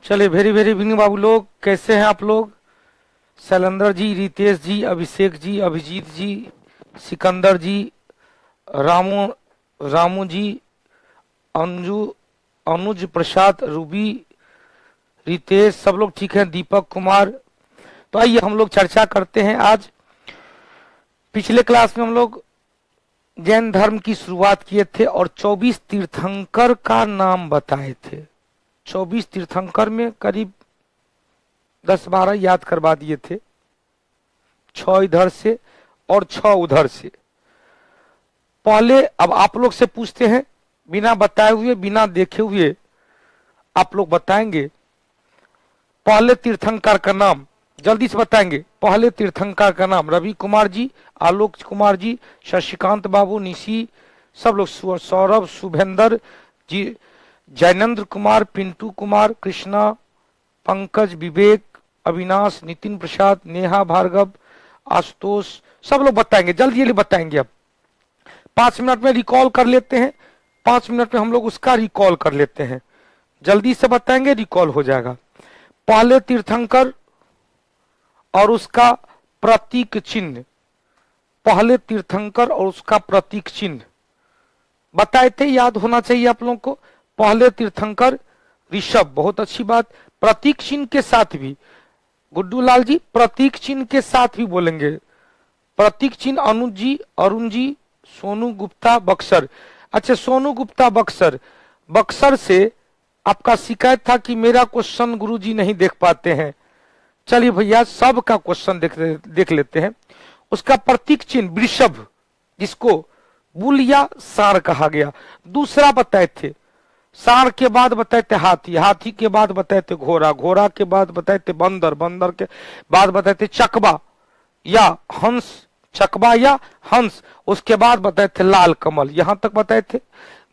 चलिए very very बिनी बाबू लोग, कैसे हैं आप लोग? शैलेंद्र जी, रितेश जी, अभिषेक जी, अभिजीत जी, सिकंदर जी, रामू रामू जी, अंजू, अनुज प्रसाद, रूबी, रितेश, सब लोग ठीक हैं, दीपक कुमार। तो आइए हम लोग चर्चा करते हैं। आज पिछले क्लास में हम लोग जैन धर्म की शुरुआत किए थे और 24 तीर्थंकर का नाम बताए थे। 24 तीर्थंकर में करीब 10-12 याद करवा दिए थे, 6 इधर से और 6 उधर से। पहले अब आप लोग से पूछते हैं, बिना बताए हुए, बिना देखे हुए आप लोग बताएंगे पहले तीर्थंकर का नाम। जल्दी से बताएंगे पहले तीर्थंकर का नाम। रवि कुमार जी, आलोक कुमार जी, शशिकांत बाबू, निशी, सब लोग, सौरभ, शुभेंद्र जी, जैनेन्द्र कुमार, पिंटू कुमार, कृष्णा, पंकज, विवेक, अविनाश, नितिन प्रसाद, नेहा भार्गव, आशुतोष, सब लोग बताएंगे, जल्दी जल्दी बताएंगे। अब 5 मिनट में रिकॉल कर लेते हैं, 5 मिनट में हम लोग उसका रिकॉल कर लेते हैं। जल्दी से बताएंगे, रिकॉल हो जाएगा। पहले तीर्थंकर और उसका प्रतीक चिन्ह, पहले तीर्थंकर और उसका प्रतीक चिन्ह बताए थे, याद होना चाहिए आप लोगों को। पहले तीर्थंकर ऋषभ, बहुत अच्छी बात। प्रतीक चिन्ह के साथ भी, गुड्डू लाल जी, प्रतीक चिन्ह के साथ भी बोलेंगे। प्रतीक चिन्ह अनुज जी, अरुण जी, सोनू गुप्ता, बक्सर। अच्छा, सोनू गुप्ता बक्सर, बक्सर से आपका शिकायत था कि मेरा क्वेश्चन गुरुजी नहीं देख पाते हैं। चलिए भैया, सब का क्वेश्चन देख लेते हैं। उसका प्रतीक चिन्ह वृषभ, जिसको बुल या सार कहा गया। दूसरा बताए थे, सार के बाद बताए थे हाथी, हाथी के बाद बताए थे घोड़ा, घोड़ा के बाद बताए थे बंदर, बंदर के बाद बताए थे चकबा या हंस, चकबा या हंस। उसके बाद बताए थे लाल कमल। यहां तक बताए थे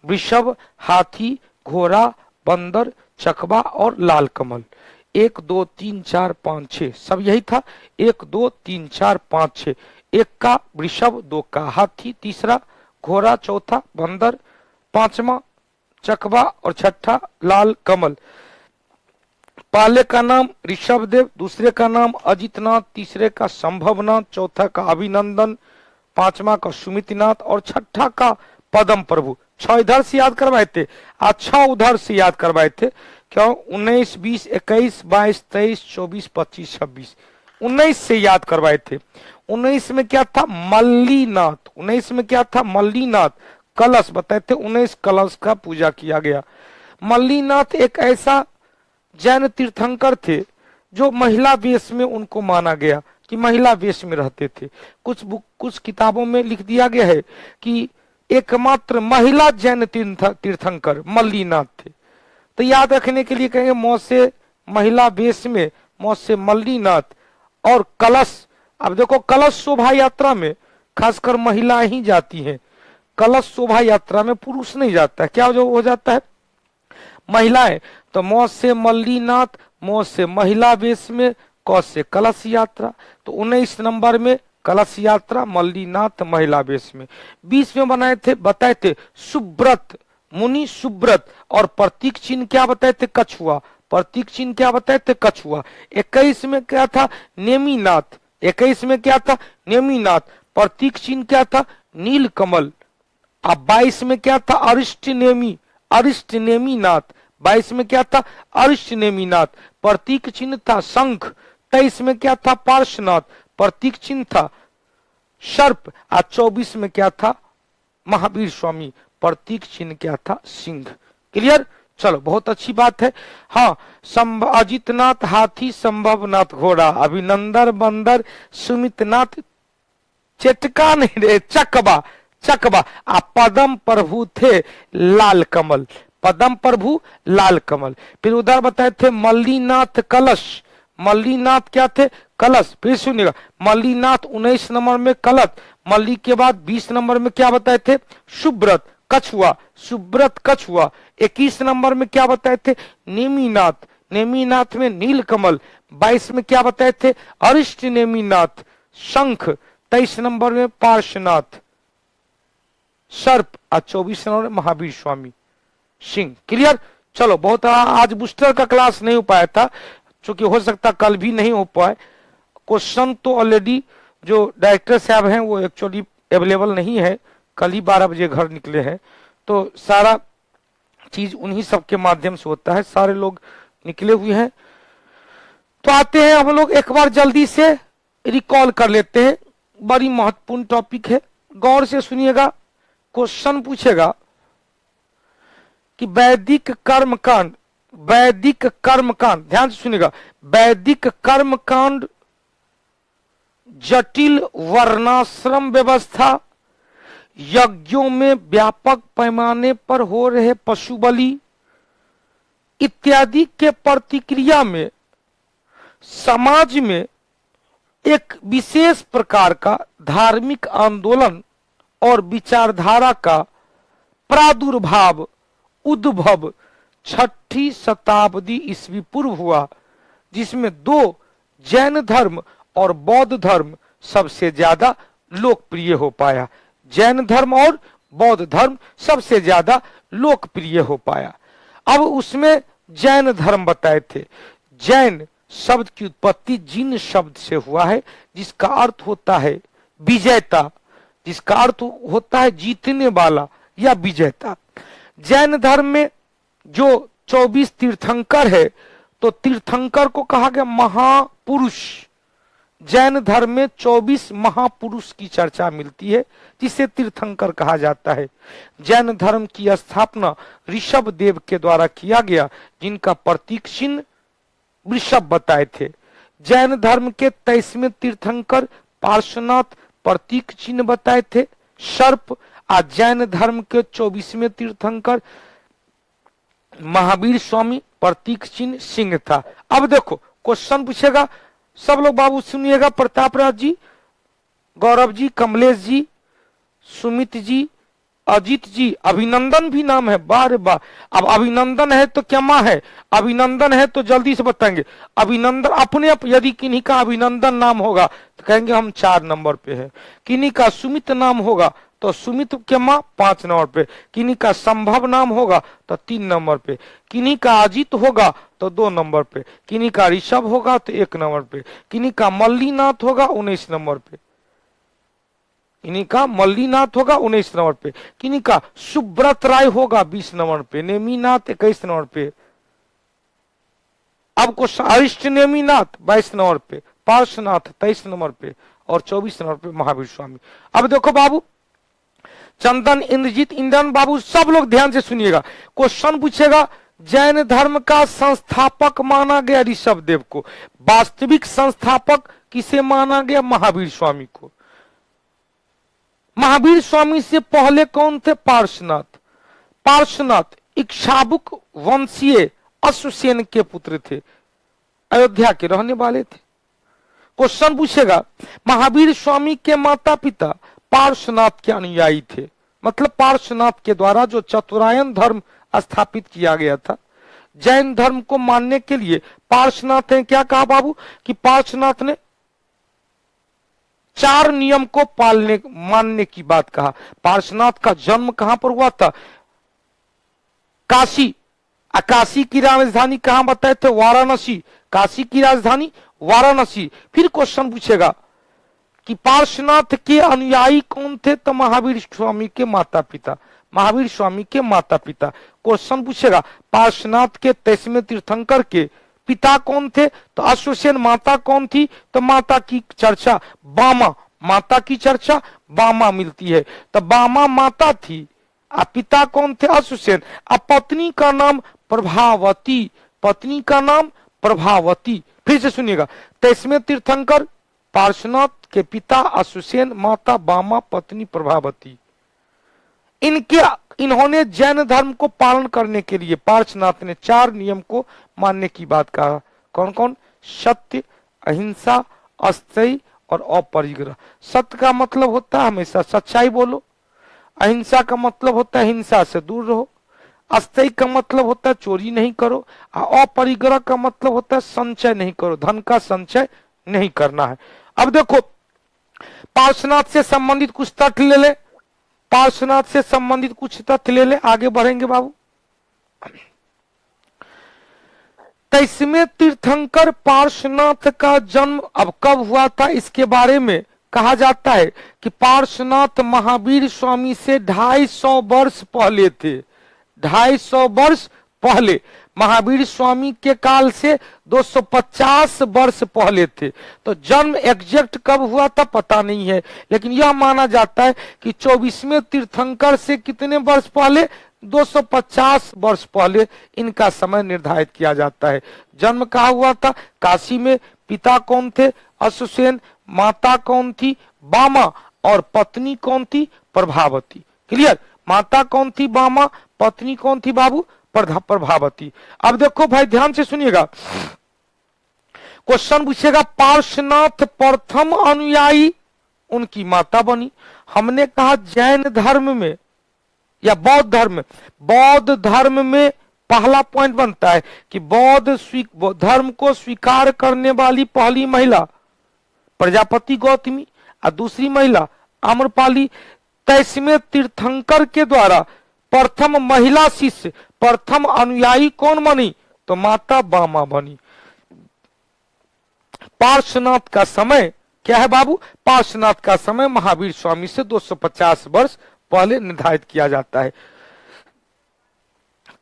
वृषभ, हाथी, घोड़ा, बंदर, चकबा और लाल कमल। 1 2 3 4 5 6 सब यही था। 1 2 3 4 5 6। 1 का वृषभ, 2 का हाथी, तीसरा घोड़ा, चौथा बंदर, पांचवा चकबा और छठा लाल कमल। पहले का नाम ऋषभदेव, दूसरे का नाम अजितनाथ, तीसरे का संभवनाथ, चौथा का अभिनंदन, पांचवा का सुमितनाथ और छठा का पदम प्रभु। 6 इधर से याद करवाए थे, आज 6 उधर से याद करवाए थे। क्यों? 19 20 21 22 23 24 25 26 19 से याद करवाए थे। 19 में क्या था? मल्लीनाथ। 19 में क्या था? मल्लीनाथ। कलश बताए थे, 19 कलश का पूजा किया गया। मल्लीनाथ एक ऐसा जैन तीर्थंकर थे जो महिला वेश में उनको माना गया कि महिला वेश में रहते थे। कुछ किताबों में लिख दिया गया है कि एकमात्र महिला जैन तीर्थंकर मल्लीनाथ थे। तो याद रखने के लिए कहेंगे मौत से महिला वेश में, मौत से मल्लीनाथ। और कलश, अब देखो कलश शोभा यात्रा में खासकर महिलाएं ही जाती हैं। कलश शोभा यात्रा में पुरुष नहीं जाता है। क्या जो हो जाता है? महिलाएं। तो मौत से मल्लीनाथ, मौत से महिला वेश में, कौश से कलश यात्रा। तो 19 नंबर में कलश यात्रा, मल्लीनाथ, महिला वेश में। 20 में बताए थे सुब्रत, मुनि सुब्रत। और प्रतीक चिन्ह क्या बताए थे? कछुआ। प्रतीक चिन्ह क्या बताए थे? कछुआ। 21 में क्या था? नेमीनाथ। 21 में क्या था? नेमीनाथ। प्रतीक चिन्ह क्या था? नील कमल। अब 22 में क्या था? अरिष्टनेमी, अरिष्टनेमीनाथ। 22 में क्या था? अरिष्टनेमीनाथ। प्रतीक चिन्ह था शंख। 23 में क्या था? पार्श्वनाथ। प्रतीक चिन्ह था सर्प। आज 24 में क्या था? महावीर स्वामी। प्रतीक चिन्ह क्या था? सिंह। क्लियर? चलो, बहुत अच्छी बात है। हाँ, अजितनाथ हाथी, संभवनाथ घोड़ा, अभिनंदन बंदर, सुमितनाथ चेटका नहीं रे, चकबा, चकबा। पदम प्रभु थे लाल कमल, पदम प्रभु लाल कमल। फिर उधर बताए थे मल्लीनाथ कलश। मल्लीनाथ क्या थे? कलश। फिर सुनिएगा, मल्लीनाथ 19 नंबर में कलश। मल्ली के बाद 20 नंबर में क्या बताए थे? सुब्रत, कछुआ, सुब्रत कछुआ। 21 नंबर में क्या बताए थे? नेमीनाथ, नेमीनाथ में नील कमल। 22 में क्या बताए थे? अरिष्ट नेमीनाथ, शंख। 23 नंबर में पार्श्वनाथ, सर्प। और 24 नंबर में महावीर स्वामी, सिंह। क्लियर? चलो बहुत आज बूस्टर का क्लास नहीं हो पाया था, क्योंकि हो सकता कल भी नहीं हो पाए। क्वेश्चन तो ऑलरेडी जो डायरेक्टर साहब हैं वो एक्चुअली अवेलेबल नहीं है, कल ही 12 बजे घर निकले हैं, तो सारा चीज उन्हीं सब के माध्यम से होता है, सारे लोग निकले हुए हैं। तो आते हैं हम लोग एक बार जल्दी से रिकॉल कर लेते हैं, बड़ी महत्वपूर्ण टॉपिक है, गौर से सुनिएगा। क्वेश्चन पूछेगा कि वैदिक कर्मकांड, वैदिक कर्मकांड, ध्यान से सुनिएगा, वैदिक कर्मकांड जटिल वर्णाश्रम व्यवस्था, यज्ञों में व्यापक पैमाने पर हो रहे पशु बलि इत्यादि के प्रतिक्रिया में समाज में एक विशेष प्रकार का धार्मिक आंदोलन और विचारधारा का प्रादुर्भाव उद्भव 6ठी शताब्दी ईस्वी पूर्व हुआ, जिसमें 2 जैन धर्म और बौद्ध धर्म सबसे ज्यादा लोकप्रिय हो पाया। जैन धर्म और बौद्ध धर्म सबसे ज्यादा लोकप्रिय हो पाया। अब उसमें जैन धर्म बताए थे। जैन शब्द की उत्पत्ति जिन शब्द से हुआ है, जिसका अर्थ होता है विजेता, जिसका अर्थ होता है जीतने वाला या विजेता। जैन धर्म में जो 24 तीर्थंकर है, तो तीर्थंकर को कहा गया महापुरुष। जैन धर्म में 24 महापुरुष की चर्चा मिलती है, जिसे तीर्थंकर कहा जाता है। जैन धर्म की स्थापना ऋषभ देव के द्वारा किया गया, जिनका प्रतीक चिन्ह वृषभ बताए थे। जैन धर्म के 23वें तीर्थंकर पार्श्वनाथ प्रतीक चिन्ह बताए थे सर्प। आज जैन धर्म के 24वें तीर्थंकर महावीर स्वामी प्रतीक चिन्ह सिंह था। अब देखो क्वेश्चन पूछेगा, सब लोग बाबू सुनिएगा, प्रताप राज जी, गौरव जी, कमलेश जी, सुमित जी, अजीत जी, अभिनंदन भी नाम है, वाह रे वाह। अब अभिनंदन है तो क्या माँ है, अभिनंदन है तो जल्दी से बताएंगे। अभिनंदन अपने आप, यदि किन्हीं का अभिनंदन नाम होगा तो कहेंगे हम 4 नंबर पे है। किन्हीं का सुमित नाम होगा तो सुमित के माँ 5 नंबर पे। किन्हीं का संभव नाम होगा तो 3 नंबर पे। किन्हीं का अजीत होगा तो 2 नंबर पे। किन्हीं का ऋषभ होगा तो 1 नंबर पे। किन्हीं का मल्लीनाथ होगा 19 नंबर पे। किन्हीं का मल्लीनाथ होगा 19 नंबर पे। किन्हीं का सुब्रत राय होगा 20 नंबर पे। नेमीनाथ 21 नंबर पे। अब क्वेश्चन, अरिष्ट नेमीनाथ 22 नंबर पे, पार्श्वनाथ 23 नंबर पे और 24 नंबर पे महावीर स्वामी। अब देखो बाबू, चंदन, इंद्रजीत, इंद्रन बाबू, सब लोग ध्यान से सुनिएगा। क्वेश्चन पूछेगा, जैन धर्म का संस्थापक माना गया ऋषभ देव को। वास्तविक संस्थापक किसे माना गया? महावीर स्वामी को। महावीर स्वामी से पहले कौन थे? पार्श्वनाथ। पार्श्वनाथ इक्ष्वाकुक वंशीय अश्वसेन के पुत्र थे, अयोध्या के रहने वाले थे। क्वेश्चन पूछेगा, महावीर स्वामी के माता पिता पार्श्वनाथ के अनुयायी थे, मतलब पार्श्वनाथ के द्वारा जो चतुरायन धर्म स्थापित किया गया था। जैन धर्म को मानने के लिए पार्श्वनाथ ने क्या कहा बाबू, कि पार्श्वनाथ ने 4 नियम को पालने मानने की बात कहा। पार्श्वनाथ का जन्म कहां पर हुआ था? काशी। काशी की राजधानी कहां बताए थे? वाराणसी। काशी की राजधानी वाराणसी। फिर क्वेश्चन पूछेगा कि पार्श्वनाथ के अनुयायी कौन थे? तो महावीर स्वामी के माता पिता। महावीर स्वामी के माता पिता। क्वेश्चन पूछेगा, पार्श्वनाथ के 23वें तीर्थंकर के पिता कौन थे? तो अश्वसेन। माता कौन थी? तो माता की चर्चा बामा, माता की चर्चा बामा मिलती है, तो बामा माता थी। पिता कौन थे? अश्वसेन। पत्नी का नाम प्रभावती। पत्नी का नाम प्रभावती। फिर से सुनिएगा, 23वें तीर्थंकर पार्श्वनाथ के पिता अश्वसेन, माता बामा, पत्नी प्रभावती। इन्होंने जैन धर्म को पालन करने के लिए पार्श्वनाथ ने 4 नियम को मानने की बात कहा। कौन कौन? सत्य, अहिंसा, अस्तेय और अपरिग्रह। सत्य का मतलब होता है हमेशा सच्चाई बोलो। अहिंसा का मतलब होता है हिंसा से दूर रहो। अस्तेय का मतलब होता है चोरी नहीं करो। अपरिग्रह का मतलब होता है संचय नहीं करो, धन का संचय नहीं करना है। अब देखो, पार्श्वनाथ से संबंधित कुछ तथ्य ले ले, पार्श्वनाथ से संबंधित कुछ तथ्य ले ले, आगे बढ़ेंगे बाबू। 23वें तीर्थंकर पार्श्वनाथ का जन्म अब कब हुआ था, इसके बारे में कहा जाता है कि पार्श्वनाथ महावीर स्वामी से 250 वर्ष पहले थे। 250 वर्ष पहले, महावीर स्वामी के काल से 250 वर्ष पहले थे। तो जन्म एग्जैक्ट कब हुआ था पता नहीं है, लेकिन यह माना जाता है कि 24वें तीर्थंकर से कितने वर्ष पहले, 250 वर्ष पहले इनका समय निर्धारित किया जाता है। जन्म कहाँ हुआ था, काशी में। पिता कौन थे, अश्वसेन। माता कौन थी, बामा। और पत्नी कौन थी, प्रभावती। क्लियर, माता कौन थी, बामा। पत्नी कौन थी बाबू, प्रभावती। अब देखो भाई ध्यान से सुनिएगा, क्वेश्चन पूछेगा पार्श्वनाथ प्रथम अनुयायी उनकी माता बनी। हमने कहा जैन धर्म में या बौद्ध धर्म में, बौद्ध धर्म में पहला पॉइंट बनता है कि बौद्ध धर्म को स्वीकार करने वाली पहली महिला प्रजापति गौतमी और दूसरी महिला आम्रपाली। 23वें तीर्थंकर के द्वारा प्रथम महिला शिष्य, प्रथम अनुयायी कौन बनी, तो माता बामा बनी। पार्श्वनाथ का समय क्या है बाबू, पार्श्वनाथ का समय महावीर स्वामी से 250 वर्ष पहले निर्धारित किया जाता है।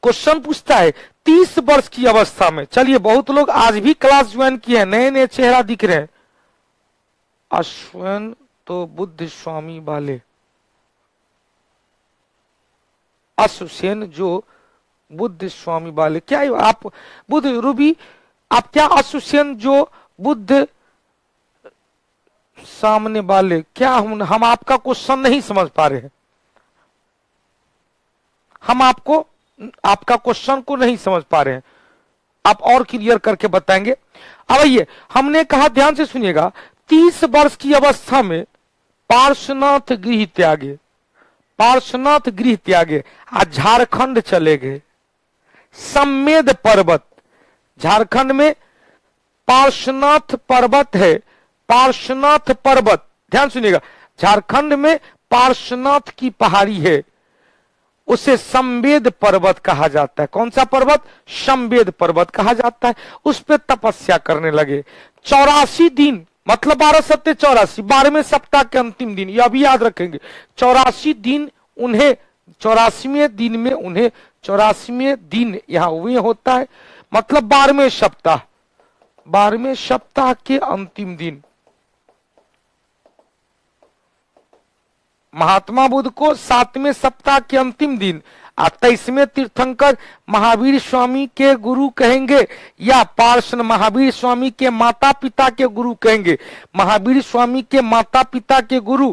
क्वेश्चन पूछता है 30 वर्ष की अवस्था में, चलिए बहुत लोग आज भी क्लास ज्वाइन किए हैं, नए नए चेहरा दिख रहे हैं। अश्विन तो बुद्ध स्वामी वाले, अश्वसेन जो बुद्ध स्वामी वाले, क्या आप बुद्ध रूबी, आप क्या अश्वसेन जो बुद्ध सामने वाले, क्या हम आपका क्वेश्चन नहीं समझ पा रहे हैं, हम आपका क्वेश्चन को नहीं समझ पा रहे हैं, आप और क्लियर करके बताएंगे। अब ये हमने कहा, ध्यान से सुनिएगा, 30 वर्ष की अवस्था में पार्श्वनाथ गृह त्यागे, पार्श्वनाथ गृह त्यागे आज झारखंड चले गए। सम्मेद पर्वत, झारखंड में पार्श्वनाथ पर्वत है, पार्श्वनाथ पर्वत, ध्यान सुनिएगा, झारखंड में पार्श्वनाथ की पहाड़ी है, उसे संवेद पर्वत कहा जाता है। कौन सा पर्वत, संवेद पर्वत कहा जाता है। उस पे तपस्या करने लगे। 84 दिन, मतलब 12 सत्य 84, 12वें सप्ताह के अंतिम दिन, यह भी याद रखेंगे। 84 दिन उन्हें, 84वें दिन में उन्हें, 84वें दिन यहाँ वे होता है, मतलब 12वें सप्ताह, 12वें सप्ताह के अंतिम दिन महात्मा बुद्ध को 7वें सप्ताह के अंतिम दिन 23वें तीर्थंकर महावीर स्वामी के गुरु कहेंगे या पार्श्व महावीर स्वामी के माता पिता के गुरु कहेंगे। महावीर स्वामी के माता पिता के गुरु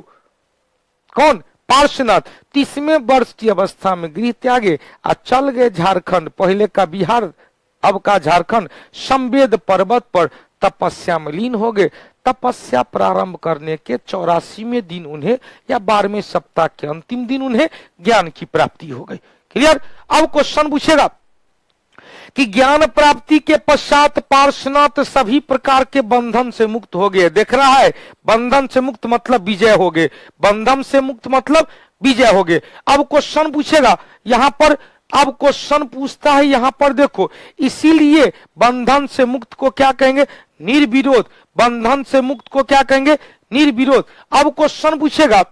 कौन, पार्श्वनाथ। 30वें वर्ष की अवस्था में गृह त्यागे और चल गए झारखंड, पहले का बिहार अब का झारखंड, संवेद पर्वत पर तपस्या में लीन हो गए। तपस्या प्रारंभ करने के 84वें दिन उन्हें या 12वें सप्ताह के अंतिम दिन उन्हें ज्ञान की प्राप्ति हो गई। क्लियर। अब क्वेश्चन पूछेगा कि ज्ञान प्राप्ति के पश्चात पार्श्वनाथ सभी प्रकार के बंधन से मुक्त हो गए। देख रहा है, बंधन से मुक्त मतलब विजय हो गए, बंधन से मुक्त मतलब विजय हो गए। अब क्वेश्चन पूछेगा यहां पर, अब क्वेश्चन पूछता है यहां पर देखो, इसीलिए बंधन से मुक्त को क्या कहेंगे, निर्विरोध। बंधन से मुक्त को क्या कहेंगे, निर्विरोध। अब क्वेश्चन पूछेगा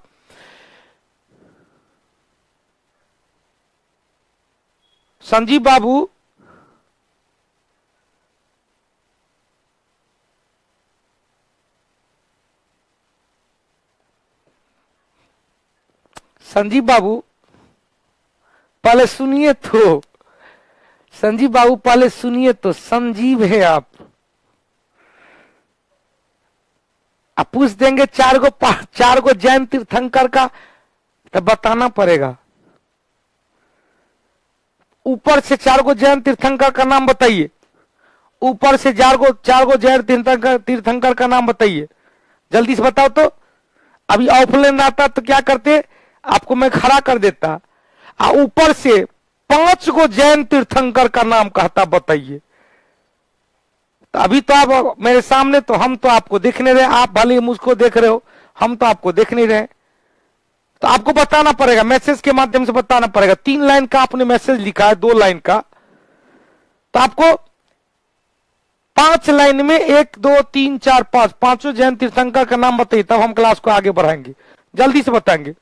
संजीव बाबू, संजीव बाबू पहले सुनिए तो, संजीव बाबू पहले सुनिए तो, संजीव है आप पूछ देंगे चार गो जैन तीर्थंकर का, तो बताना पड़ेगा। ऊपर से 4 गो जैन तीर्थंकर का नाम बताइए, ऊपर से 4 गो जैन तीर्थंकर का नाम बताइए, जल्दी से बताओ तो। अभी ऑफलाइन आता तो क्या करते, आपको मैं खड़ा कर देता, ऊपर से 5 गो जैन तीर्थंकर का नाम कहता, बताइए। तो अभी तो आप मेरे सामने, तो हम तो आपको देख नहीं रहे, आप भले मुझको देख रहे हो, हम तो आपको देख नहीं रहे, तो आपको बताना पड़ेगा, मैसेज के माध्यम से बताना पड़ेगा। 3 लाइन का आपने मैसेज लिखा है, 2 लाइन का, तो आपको 5 लाइन में 1 2 3 4 5 पांचों जैन तीर्थंकर का नाम बताइए, तब हम क्लास को आगे बढ़ाएंगे। जल्दी से बताएंगे,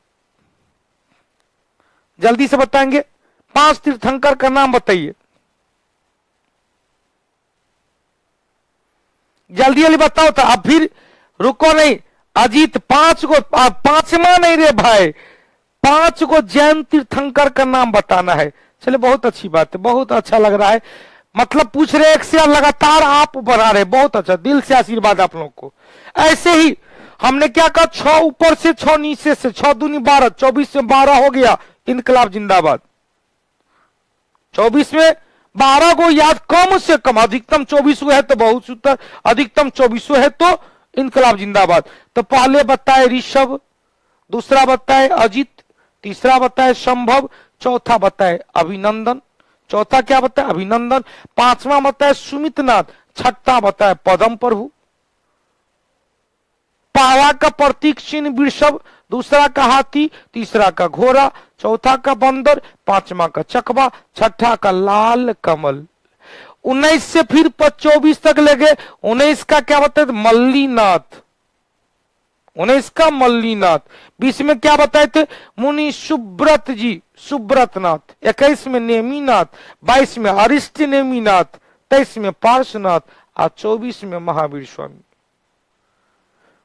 जल्दी से बताएंगे। 5 तीर्थंकर का नाम बताइए, जल्दी जल्दी बताओ। तो अब फिर रुको नहीं, अजीत 5 को, 5वां नहीं रे भाई, 5 को जैन तीर्थंकर का नाम बताना है। चलिए बहुत अच्छी बात है, बहुत अच्छा लग रहा है। मतलब पूछ रहे एक से लगातार आप बना रहे, बहुत अच्छा, दिल से आशीर्वाद आप लोगों को। ऐसे ही हमने क्या कहा, 6 ऊपर से 6 नीचे से, 6 दूनी 12, 24 में 12 हो गया, इनकलाब जिंदाबाद। 24 में 12 को याद, कम से कम, अधिकतम 24 है तो बहुत सूत्र, अधिकतम 24 है तो इनकलाब जिंदाबाद। तो पहले बताए ऋषभ, दूसरा बताए अजित, तीसरा बताए संभव, चौथा बताए अभिनंदन, चौथा क्या बताए अभिनंदन, 5वां बताए सुमित नाथ, छठा बताए पदम प्रभु। पहला का प्रतीक चिन्ह वृषभ, दूसरा का हाथी, तीसरा का घोड़ा, चौथा का बंदर, 5वां का चकवा, छठा का लाल कमल। 19 से फिर 24 तक लगे। 19 का क्या बताए मल्लीनाथ, 19 का मल्लीनाथ। 20 में क्या बताए थे मुनि सुब्रत जी, सुब्रतनाथ। 21 में नेमीनाथ, 22 में अरिष्ट नेमीनाथ, 23 में पार्श्वनाथ और 24 में महावीर स्वामी।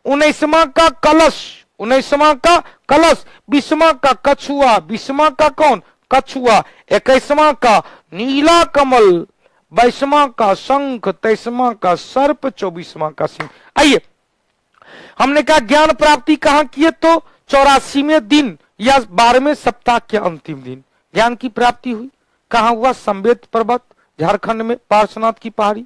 19वां का कलश, 19वां का कलश, 20वां का कछुआ, 20वां का कौन कछुआ, 21वां का नीला कमल, 22वां का शंख, 23वां का सर्प, 24वां का सिंह। आइए, हमने कहा ज्ञान प्राप्ति कहां की है, तो 84वें दिन या 12वें सप्ताह के अंतिम दिन ज्ञान की प्राप्ति हुई। कहां हुआ, संवेद पर्वत, झारखंड में, पार्श्वनाथ की पहाड़ी।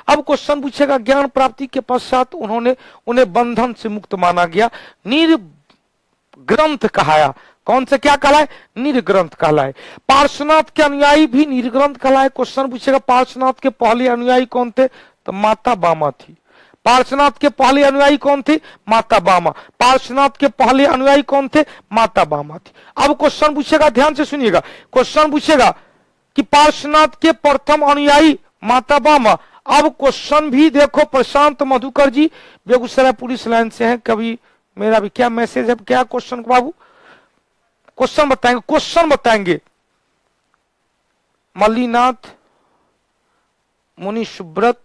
अब क्वेश्चन पूछेगा, ज्ञान प्राप्ति के पश्चात उन्हें बंधन से मुक्त माना गया, निर्ग्रंथ कहाया। कौन से क्या कहलाए, निर्ग्रंथ कहलाए। पार्श्वनाथ के अनुयायी भी निर्ग्रंथ कहलाए। क्वेश्चन पूछेगा, पार्श्वनाथ के पहले अनुयायी कौन थे, तो माता बामा थी। पार्श्वनाथ के पहले अनुयायी कौन थे, माता बामा। पार्श्वनाथ के पहले अनुयायी कौन थे, माता बामा थी। अब क्वेश्चन पूछेगा, ध्यान से सुनिएगा, क्वेश्चन पूछेगा कि पार्श्वनाथ के प्रथम अनुयायी माता बामा। अब क्वेश्चन भी देखो, प्रशांत मधुकर जी बेगूसराय पुलिस लाइन से हैं। कभी मेरा भी क्या मैसेज है, क्या क्वेश्चन बाबू, क्वेश्चन बताएंगे, क्वेश्चन बताएंगे। मल्लीनाथ, मुनि सुब्रत,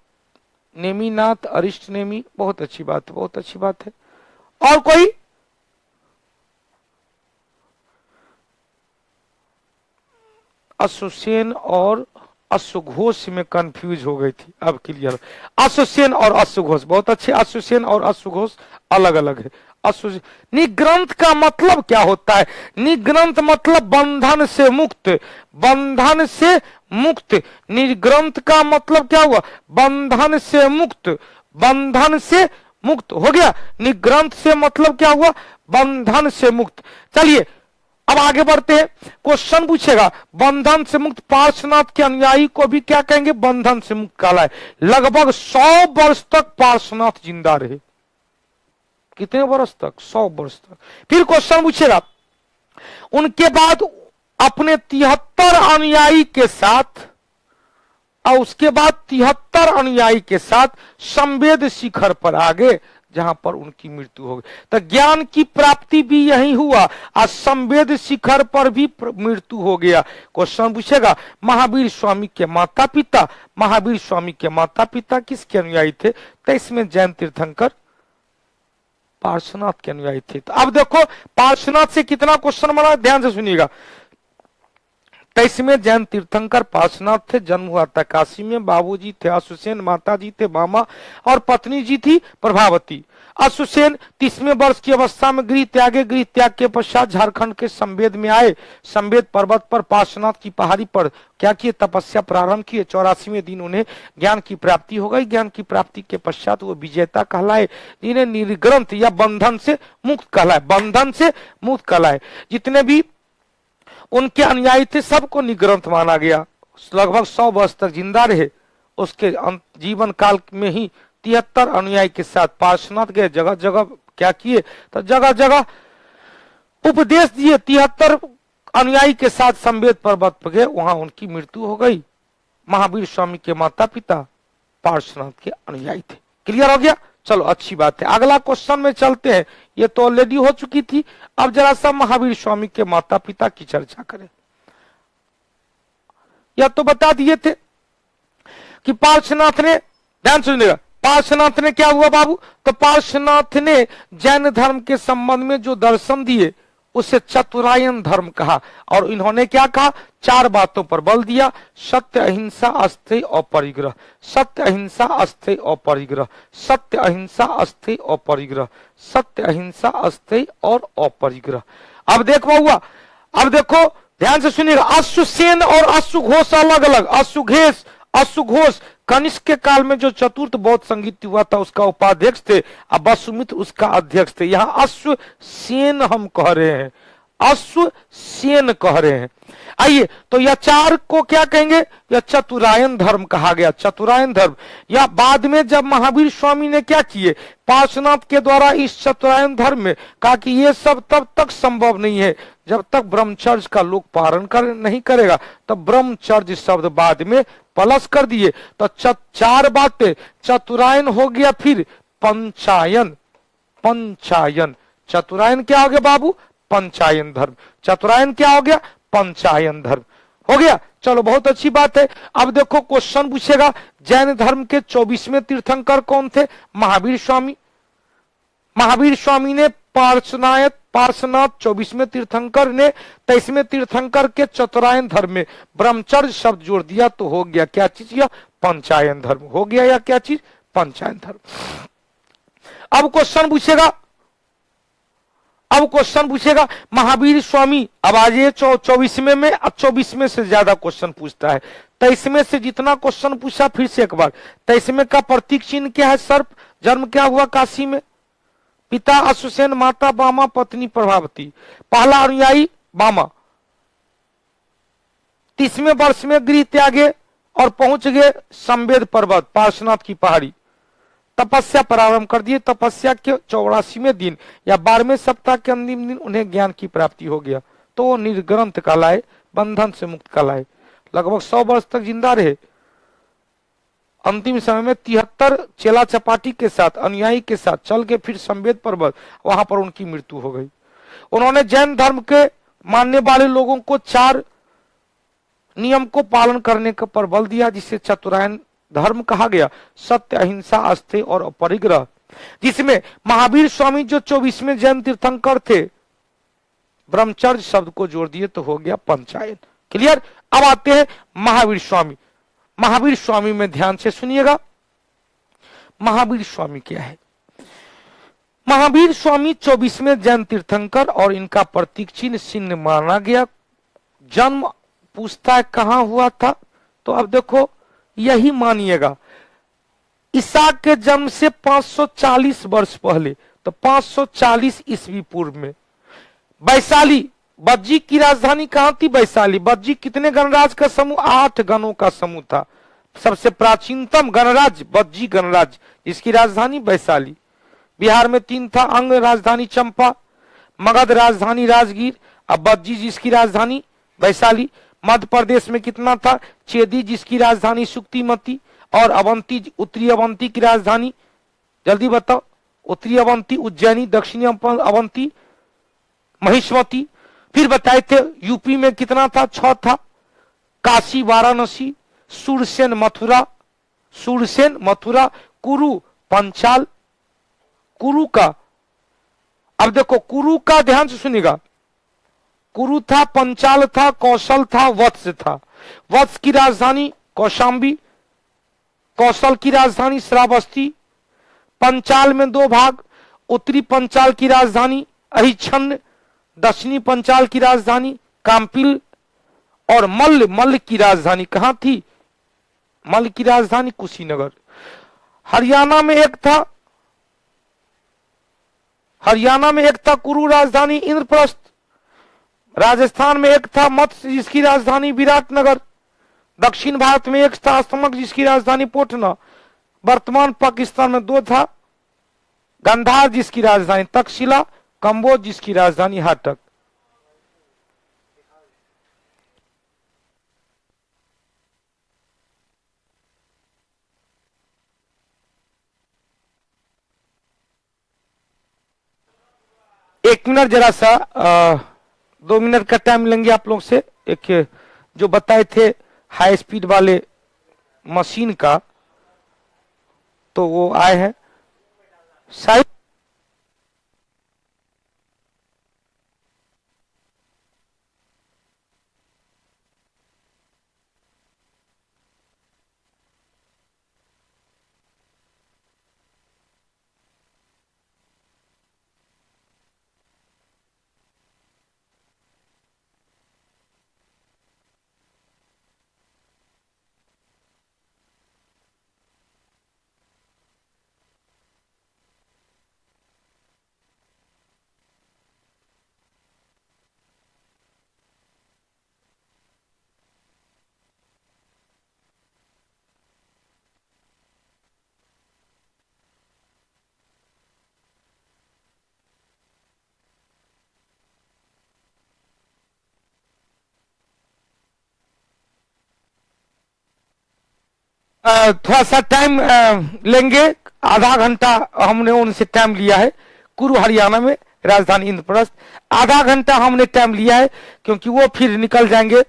नेमीनाथ, अरिष्ट नेमी, बहुत अच्छी बात है, बहुत अच्छी बात है। और कोई, अश्वसेन और अश्वघोष में कंफ्यूज हो गई थी, अब क्लियर। अश्वसेन और अश्वघोष, बहुत अच्छे। अश्वसेन और अश्वघोष अलग अलग है। निग्रंथ का मतलब क्या होता है, निग्रंथ मतलब बंधन से मुक्त, बंधन से मुक्त। निर्ग्रंथ का मतलब क्या हुआ, बंधन से मुक्त, बंधन से मुक्त हो गया। निग्रंथ से मतलब क्या हुआ, बंधन से मुक्त। चलिए अब आगे बढ़ते हैं। क्वेश्चन पूछेगा, बंधन से मुक्त पार्श्वनाथ के अनुयायी को भी क्या कहेंगे, बंधन से मुक्त कहलाए। लगभग 100 वर्ष तक पार्श्वनाथ जिंदा रहे। कितने वर्ष तक, 100 वर्ष तक। फिर क्वेश्चन पूछेगा, उनके बाद अपने 73 अनुयायी के साथ, और उसके बाद 73 अनुयायी के साथ संवेद शिखर पर आ गए, जहां पर उनकी मृत्यु हो गई। तो ज्ञान की प्राप्ति भी यही हुआ और संवेद शिखर पर भी मृत्यु हो गया। क्वेश्चन पूछेगा, महावीर स्वामी के माता पिता, महावीर स्वामी के माता पिता किसके अनुयायी थे, तो इसमें जैन तीर्थंकर पार्श्वनाथ के अनुयायी थे। तो अब देखो पार्श्वनाथ से कितना क्वेश्चन बना, ध्यान से सुनिएगा। 23 में जैन तीर्थंकर पार्श्वनाथ थे, जन्म हुआ था काशी में। बाबूजी थे अश्वसेन, माता जी थे बामा और पत्नी जी थी प्रभावती। अश्वसेन 30वें वर्ष की अवस्था में गृह त्यागे, गृह त्याग के पश्चात झारखंड के संवेद में आए। संवेद पर्वत पर पार्श्वनाथ की पहाड़ी पर क्या किए, तपस्या प्रारंभ किए। 84वें दिन उन्हें ज्ञान की प्राप्ति हो गई। ज्ञान की प्राप्ति के पश्चात वो विजेता कहलाए, जिन्हें निर्ग्रंथ या बंधन से मुक्त कहलाए, बंधन से मुक्त कहलाए। जितने भी उनके अनुयायी थे सबको निग्रंथ माना गया। लगभग 100 वर्ष तक जिंदा रहे। उसके जीवन काल में ही 73 अनुयायी के साथ पार्श्वनाथ गए, जगह जगह क्या किए, तो जगह जगह उपदेश दिए। 73 अनुयायी के साथ संवेद पर्वत पर गए, वहां उनकी मृत्यु हो गई। महावीर स्वामी के माता पिता पार्श्वनाथ के अनुयायी थे। क्लियर हो गया? चलो अच्छी बात है, अगला क्वेश्चन में चलते हैं। ये तो ऑलरेडी हो चुकी थी। अब जरा सा महावीर स्वामी के माता पिता की चर्चा करें। यह तो बता दिए थे कि पार्श्वनाथ ने, ध्यान सुनिएगा, पार्श्वनाथ ने क्या हुआ बाबू? तो पार्श्वनाथ ने जैन धर्म के संबंध में जो दर्शन दिए उसे चतुरायन धर्म कहा। और इन्होंने क्या कहा? 4 बातों पर बल दिया। सत्य, अहिंसा, अस्थेय और परिग्रह। सत्य, अहिंसा, अस्थेय और परिग्रह। सत्य, अहिंसा, अस्थेय और परिग्रह। सत्य, अहिंसा, अस्थेय और अपरिग्रह। अब देखो हुआ, अब देखो ध्यान से सुनिएगा। अश्वसेन और अश्वघोष अलग अलग। अश्वघोष कनिष्क के काल में जो चतुर्थ बौद्ध संगीत हुआ था उसका उपाध्यक्ष थे, अब वसुमित्र उसका अध्यक्ष थे। यहाँ अश्वसेन हम कह रहे हैं, अश्वसेन कह रहे हैं। आइए, तो यह 4 को क्या कहेंगे? यह चतुरायन धर्म कहा गया, चतुरायन धर्म। या बाद में जब महावीर स्वामी ने क्या किए, पार्श्वनाथ के द्वारा इस चतुरायन धर्म में कहा कि ये सब तब तक संभव नहीं है जब तक ब्रह्मचर्य का लोग पालन नहीं करेगा, तब ब्रह्मचर्य शब्द बाद में प्लस कर दिए। तो 4 बातें, चतुरायन हो गया, फिर पंचायन। पंचायन, चतुरायन क्या हो गया बाबू? पंचायन धर्म। चतुरायन क्या हो गया? पंचायन धर्म हो गया। चलो बहुत अच्छी बात है। अब देखो क्वेश्चन पूछेगा, जैन धर्म के 24वें तीर्थंकर कौन थे? महावीर स्वामी। महावीर स्वामी ने पार्श्वनाथ 24वें तीर्थंकर ने 23वें तीर्थंकर के चतुरायन धर्म में ब्रह्मचर्य शब्द जोड़ दिया, तो हो गया क्या चीज? या पंचायन धर्म हो गया, या क्या चीज? पंचायन धर्म। अब क्वेश्चन पूछेगा महावीर स्वामी। अब आज ये 24वें में 24वें से ज्यादा क्वेश्चन पूछता है। 23वें से जितना क्वेश्चन पूछा, फिर से एक बार, 23वें का प्रतीक चिन्ह क्या है? सर्प। जन्म क्या हुआ? काशी में। पिता अश्वसेन, माता बामा, पत्नी प्रभावती। पहला अनुयायी बामा। 30वें वर्ष में गृह त्यागे और पहुंच गए संवेद पर्वत, पार्श्वनाथ की पहाड़ी। तपस्या प्रारंभ कर दिए। तपस्या के 84वें दिन या 12वें सप्ताह के अंतिम दिन उन्हें ज्ञान की प्राप्ति हो गया, तो वो निर्ग्रंथ कहलाए, बंधन से मुक्त कहलाए। लगभग 100 वर्ष तक जिंदा रहे। अंतिम समय में 73 चेला चपाटी के साथ, अनुयायी के साथ चल के फिर संवेद पर्वत, वहां पर उनकी मृत्यु हो गई। उन्होंने जैन धर्म के मानने वाले लोगों को 4 नियम को पालन करने का पर बल दिया, जिसे चतुरायन धर्म कहा गया। सत्य, अहिंसा, अस्थेय और अपरिग्रह, जिसमें महावीर स्वामी जो 24वें जैन तीर्थंकर थे, ब्रह्मचर्य शब्द को जोड़ दिए, तो हो गया पंचायन। क्लियर? अब आते हैं महावीर स्वामी। महावीर स्वामी में ध्यान से सुनिएगा, महावीर स्वामी क्या है? महावीर स्वामी 24वें जैन तीर्थंकर और इनका प्रतीक चिन्ह सिंह माना गया। जन्म पूछता है कहां हुआ था, तो अब देखो यही मानिएगा, ईसा के जन्म से 540 वर्ष पहले, तो 540 ईस्वी पूर्व में वैशाली, बज्जी की राजधानी कहां थी? वैशाली। बज्जी कितने गणराज का समूह? 8 गणों का समूह था। सबसे प्राचीनतम गणराज्य बज्जी गणराज्य, इसकी राजधानी वैशाली। बिहार में 3 था अंग, राजधानी चंपा, मगध राजधानी राजगीर, अब बज्जी जिसकी राजधानी वैशाली। मध्य प्रदेश में कितना था? चेदी जिसकी राजधानी सुक्तिमती, और अवंती, उत्तरी अवंती की राजधानी, जल्दी बताओ, उत्तरी अवंती उज्जैनी, दक्षिणी अवंती महिष्मती। फिर बताए थे यूपी में कितना था? 6 था, काशी, वाराणसी, सूरसेन मथुरा, कुरु, पंचाल, कुरु का। अब देखो कुरु का ध्यान से सुनिएगा, कुरु था, पंचाल था, कौशल था, वत्स था। वत्स की राजधानी कौशांबी, कौशल की राजधानी श्रावस्ती। पंचाल में 2 भाग, उत्तरी पंचाल की राजधानी अहिच्छन्न, दक्षिणी पंचाल की राजधानी काम्पिल, और मल्ल की राजधानी कहां थी? मल्ल की राजधानी कुशीनगर। हरियाणा में एक था कुरु, राजधानी इंद्रप्रस्थ। राजस्थान में एक था मत्स्य, जिसकी राजधानी विराटनगर। दक्षिण भारत में एक था अस्तमक, जिसकी राजधानी पोटना। वर्तमान पाकिस्तान में 2 था, गंधार जिसकी राजधानी तक्षशिला, कंबोज जिसकी राजधानी हाटक। एक मिनट जरा सा 2 मिनट का टाइम लेंगे आप लोग से। एक जो बताए थे हाई स्पीड वाले मशीन का, तो वो आए हैं शायद। थोड़ा सा टाइम लेंगे, आधा घंटा हमने उनसे टाइम लिया है। कुरु हरियाणा में, राजधानी इंद्रप्रस्थ। आधा घंटा हमने टाइम लिया है क्योंकि वो फिर निकल जाएंगे।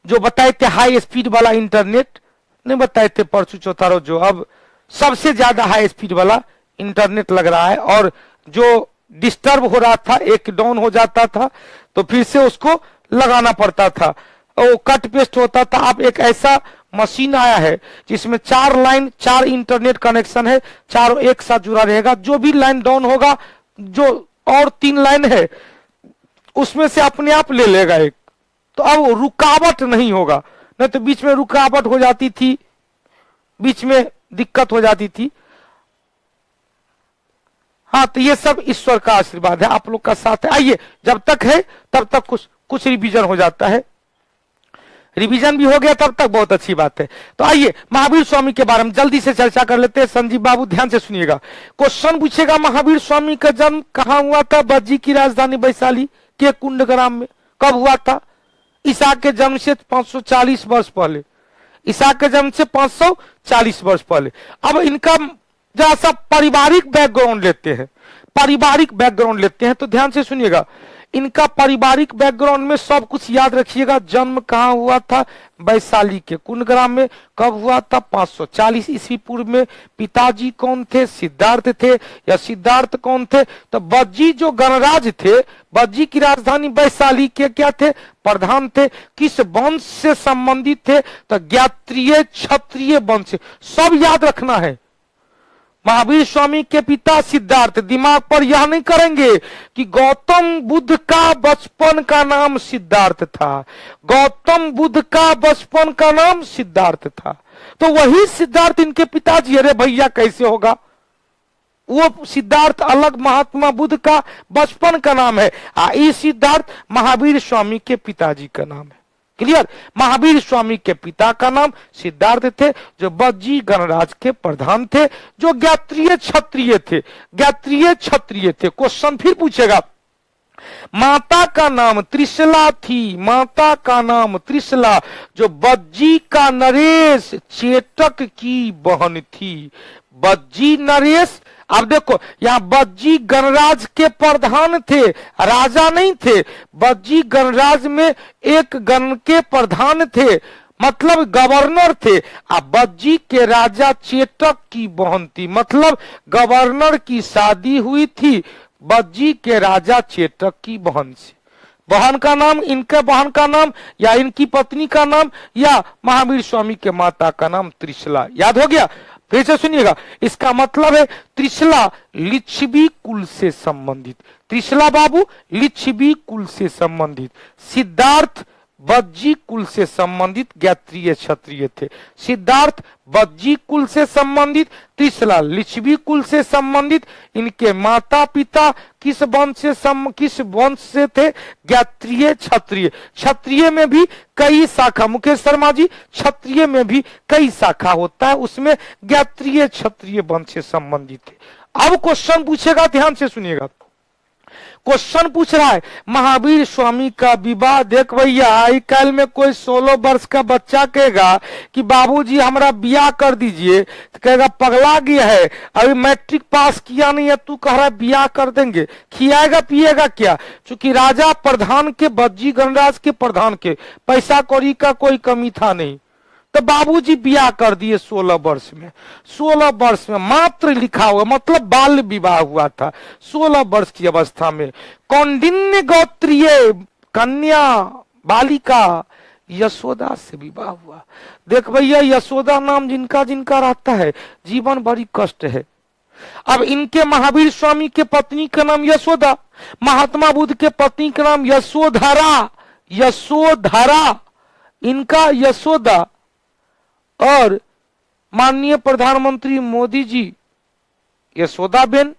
जो बताए थे हाई स्पीड वाला इंटरनेट, नहीं बताए थे परसों चौथा रोज, जो अब सबसे ज्यादा हाई स्पीड वाला इंटरनेट लग रहा है। और जो डिस्टर्ब हो रहा था, एक डाउन हो जाता था तो फिर से उसको लगाना पड़ता था, वो कट पेस्ट होता था। अब एक ऐसा मशीन आया है जिसमें 4 लाइन 4 इंटरनेट कनेक्शन है, चारों एक साथ जुड़ा रहेगा। जो भी लाइन डाउन होगा, जो और 3 लाइन है उसमें से अपने आप ले लेगा एक, तो अब रुकावट नहीं होगा। नहीं तो बीच में रुकावट हो जाती थी, बीच में दिक्कत हो जाती थी। हाँ, तो ये सब ईश्वर का आशीर्वाद है, आप लोग का साथ है। आइए, जब तक है तब तक कुछ रिवीजन हो जाता है। रिवीजन भी हो गया तब तक बहुत अच्छी बात है। तो आइए महावीर स्वामी के बारे में जल्दी से चर्चा कर लेते हैं। संजीव बाबू ध्यान से सुनिएगा। क्वेश्चन पूछेगा, महावीर स्वामी का जन्म कहाँ हुआ था? बज्जी की राजधानी वैशाली के कुंडग्राम में। कब हुआ था? ईसा के जन्म से 540 वर्ष पहले। ईसा के जन्म से 540 वर्ष पहले। अब इनका जरा सा पारिवारिक बैकग्राउंड लेते हैं। पारिवारिक बैकग्राउंड लेते हैं तो ध्यान से सुनिएगा। इनका पारिवारिक बैकग्राउंड में सब कुछ याद रखिएगा। जन्म कहाँ हुआ था? वैशाली के कुंडग्राम में। कब हुआ था? 540 ईस्वी पूर्व में। पिताजी कौन थे? सिद्धार्थ थे। या सिद्धार्थ कौन थे? तो बज्जी जो गणराज थे, बज्जी की राजधानी वैशाली के क्या थे? प्रधान थे। किस वंश से संबंधित थे? तो ज्ञात्रीय क्षत्रिय वंश से। सब याद रखना है। महावीर स्वामी के पिता सिद्धार्थ। दिमाग पर यह नहीं करेंगे कि गौतम बुद्ध का बचपन का नाम सिद्धार्थ था। गौतम बुद्ध का बचपन का नाम सिद्धार्थ था, तो वही सिद्धार्थ इनके पिताजी। अरे भैया कैसे होगा? वो सिद्धार्थ अलग महात्मा बुद्ध का बचपन का नाम है। ये सिद्धार्थ महावीर स्वामी के पिताजी का नाम है। क्लियर? महावीर स्वामी के पिता का नाम सिद्धार्थ थे, जो बज्जी गणराज के प्रधान थे, जो ज्ञात्रीय क्षत्रिय थे। ज्ञात्रीय क्षत्रिय थे। क्वेश्चन फिर पूछेगा, माता का नाम त्रिशला थी। माता का नाम त्रिशला, जो बज्जी का नरेश चेटक की बहन थी। बज्जी नरेश। अब देखो, यहाँ बज्जी गणराज के प्रधान थे, राजा नहीं थे। बज्जी गणराज में एक गण के प्रधान थे, मतलब गवर्नर थे। अब बज्जी के राजा चेटक की बहन थी, मतलब गवर्नर की शादी हुई थी बज्जी के राजा चेटक की बहन से। बहन का नाम, इनके बहन का नाम, या इनकी पत्नी का नाम, या महावीर स्वामी के माता का नाम त्रिशला। याद हो गया? फिर से सुनिएगा। इसका मतलब है त्रिशला लिच्छवी कुल से संबंधित। त्रिशला बाबू लिच्छवी कुल से संबंधित। सिद्धार्थ बज्जी कुल से संबंधित ज्ञात्रीय क्षत्रिय थे। सिद्धार्थ बज्जी कुल से संबंधित, त्रिशला लिच्छवी कुल से संबंधित। इनके माता पिता किस वंश से थे? ज्ञात्रीय क्षत्रिय। क्षत्रिय में भी कई शाखा, मुकेश शर्मा जी, क्षत्रिय में भी कई शाखा होता है, उसमें ज्ञात्रीय क्षत्रिय वंश से संबंधित थे। अब क्वेश्चन पूछेगा, ध्यान से सुनिएगा। क्वेश्चन पूछ रहा है महावीर स्वामी का विवाह। देख भैया, आई कल में कोई 16 वर्ष का बच्चा कहेगा कि बाबूजी हमारा ब्याह कर दीजिए, तो कहेगा पगला गया है, अभी मैट्रिक पास किया नहीं है, तू कह रहा है ब्याह कर देंगे। खियाएगा पिएगा क्या? क्योंकि राजा प्रधान के, बज्जी गणराज के प्रधान के पैसा कौड़ी का कोई कमी था नहीं, तो बाबूजी ब्याह कर दिए 16 वर्ष में। 16 वर्ष में मात्र लिखा हुआ, मतलब बाल विवाह हुआ था 16 वर्ष की अवस्था में। कौंडिन्य गोत्रीय कन्या बालिका यशोदा से विवाह हुआ। देख भैया, यशोदा नाम जिनका जिनका रहता है जीवन बड़ी कष्ट है। अब इनके महावीर स्वामी के पत्नी का नाम यशोदा, महात्मा बुद्ध के पत्नी का नाम यशोधरा। यशोधरा इनका यशोदा, और माननीय प्रधानमंत्री मोदी जी यशोदा बेन।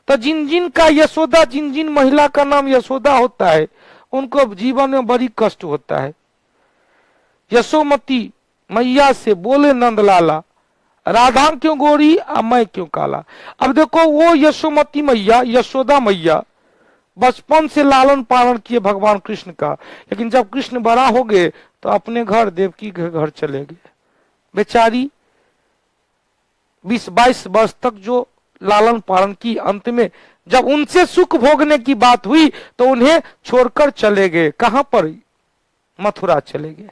तो जिन जिन का यशोदा, जिन जिन महिला का नाम यशोदा होता है उनको जीवन में बड़ी कष्ट होता है। यशोमती मैया से बोले नंदलाला, राधा क्यों गोरी और मैं क्यों काला। अब देखो, वो यशोमती मैया, यशोदा मैया बचपन से लालन पालन किए भगवान कृष्ण का, लेकिन जब कृष्ण बड़ा हो गए तो अपने घर देवकी के घर चले गए। बेचारी 20-22 वर्ष तक जो लालन पालन की, अंत में जब उनसे सुख भोगने की बात हुई तो उन्हें छोड़कर चले गए। कहां पर? मथुरा चले गए।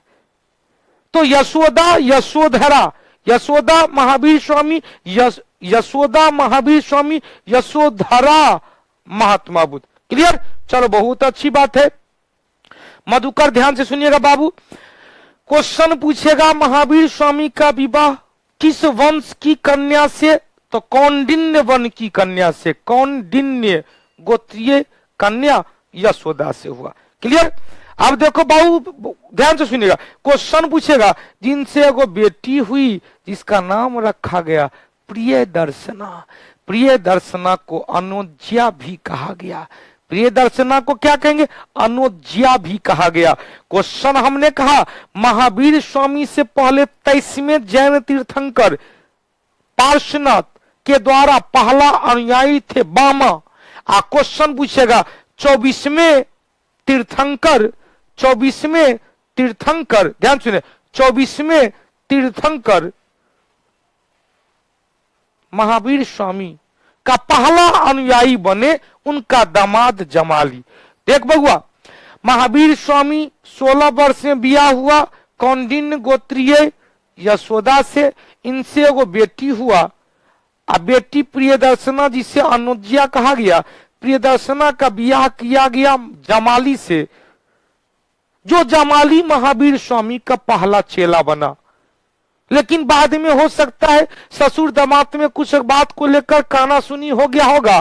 तो यशोदा, यशोधरा, यशोदा महावीर स्वामी, यशोदा महावीर स्वामी, यशोधरा महात्मा बुद्ध। क्लियर? चलो, बहुत अच्छी बात है। मधुकर ध्यान से सुनिएगा बाबू। क्वेश्चन पूछेगा महावीर स्वामी का विवाह किस वंश की कन्या से? तो कौंडिन्य वन की कन्या से, कौंडिन्य गोत्रीय कन्या यशोदा से हुआ। क्लियर? अब देखो बाबू, ध्यान से सुनिएगा। क्वेश्चन पूछेगा जिनसे एगो बेटी हुई जिसका नाम रखा गया प्रिय दर्शना। प्रिय दर्शना को अनुज्ञा भी कहा गया। प्रिय दर्शना को क्या कहेंगे? अनुज्ञा भी कहा गया। क्वेश्चन हमने कहा महावीर स्वामी से पहले 23वें जैन तीर्थंकर पार्श्वनाथ के द्वारा पहला अनुयायी थे बामा। क्वेश्चन पूछेगा 24वें तीर्थंकर, 24वें तीर्थंकर, ध्यान सुने, 24वें तीर्थंकर महावीर स्वामी का पहला अनुयायी बने, उनका दामाद जमाली। देख बउआ, महावीर स्वामी 16 वर्ष में ब्याह हुआ कौंडिन्य गोत्रीय यशोदा से। इनसे एगो बेटी हुआ, आ बेटी प्रियदर्शना जिसे अनुज्ञा कहा गया। प्रियदर्शना का ब्याह किया गया जमाली से, जो जमाली महावीर स्वामी का पहला चेला बना। लेकिन बाद में हो सकता है ससुर दामाद में कुछ बात को लेकर काना सुनी हो गया होगा,